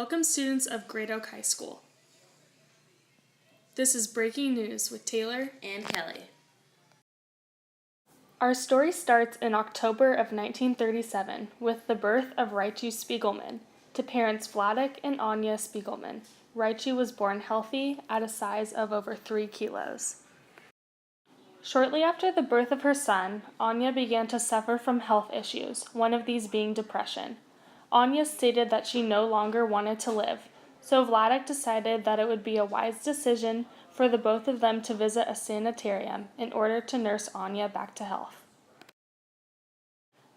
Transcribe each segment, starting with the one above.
Welcome students of Great Oak High School. This is Breaking News with Taylor and Kelly. Our story starts in October of 1937 with the birth of Raichu Spiegelman to parents Vladek and Anya Spiegelman. Raichu was born healthy at a size of over 3 kilos. Shortly after the birth of her son, Anya began to suffer from health issues, one of these being depression. Anya stated that she no longer wanted to live, so Vladek decided that it would be a wise decision for the both of them to visit a sanitarium in order to nurse Anya back to health.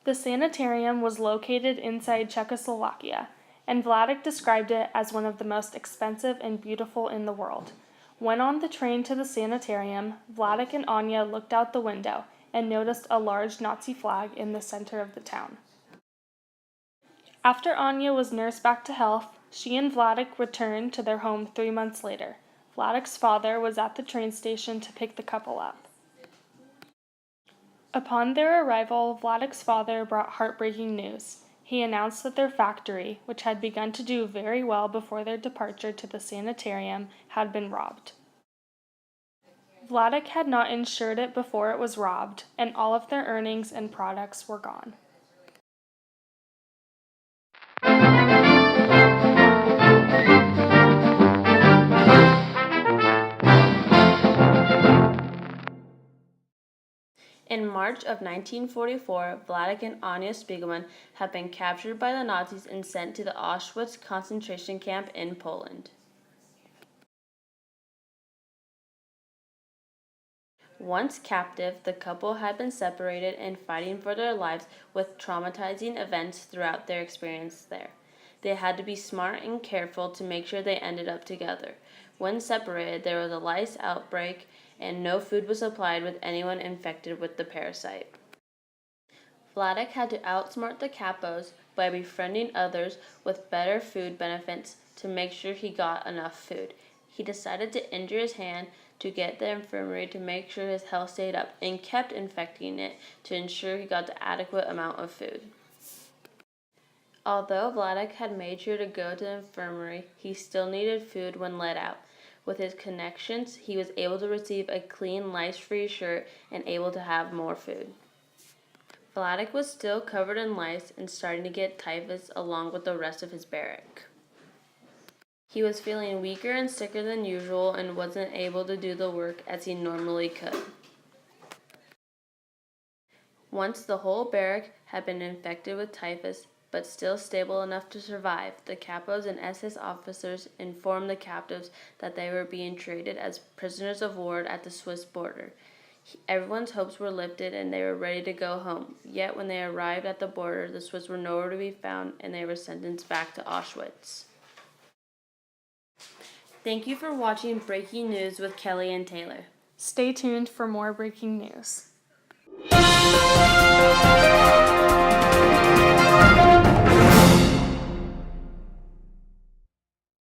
The sanitarium was located inside Czechoslovakia, and Vladek described it as one of the most expensive and beautiful in the world. When on the train to the sanitarium, Vladek and Anya looked out the window and noticed a large Nazi flag in the center of the town. After Anya was nursed back to health, she and Vladek returned to their home 3 months later. Vladek's father was at the train station to pick the couple up. Upon their arrival, Vladek's father brought heartbreaking news. He announced that their factory, which had begun to do very well before their departure to the sanitarium, had been robbed. Vladek had not insured it before it was robbed, and all of their earnings and products were gone. In March of 1944, Vladek and Anya Spiegelman had been captured by the Nazis and sent to the Auschwitz concentration camp in Poland. Once captive, the couple had been separated and fighting for their lives with traumatizing events throughout their experience there. They had to be smart and careful to make sure they ended up together. When separated, there was a lice outbreak and no food was supplied with anyone infected with the parasite. Vladek had to outsmart the capos by befriending others with better food benefits to make sure he got enough food. He decided to injure his hand to get the infirmary to make sure his health stayed up and kept infecting it to ensure he got the adequate amount of food. Although Vladek had made sure to go to the infirmary, he still needed food when let out. With his connections, he was able to receive a clean, lice-free shirt and able to have more food. Vladek was still covered in lice and starting to get typhus along with the rest of his barrack. He was feeling weaker and sicker than usual and wasn't able to do the work as he normally could. Once the whole barrack had been infected with typhus, but still stable enough to survive, the capos and SS officers informed the captives that they were being traded as prisoners of war at the Swiss border. Everyone's hopes were lifted and they were ready to go home. Yet when they arrived at the border, the Swiss were nowhere to be found and they were sentenced back to Auschwitz. Thank you for watching Breaking News with Kelly and Taylor. Stay tuned for more breaking news.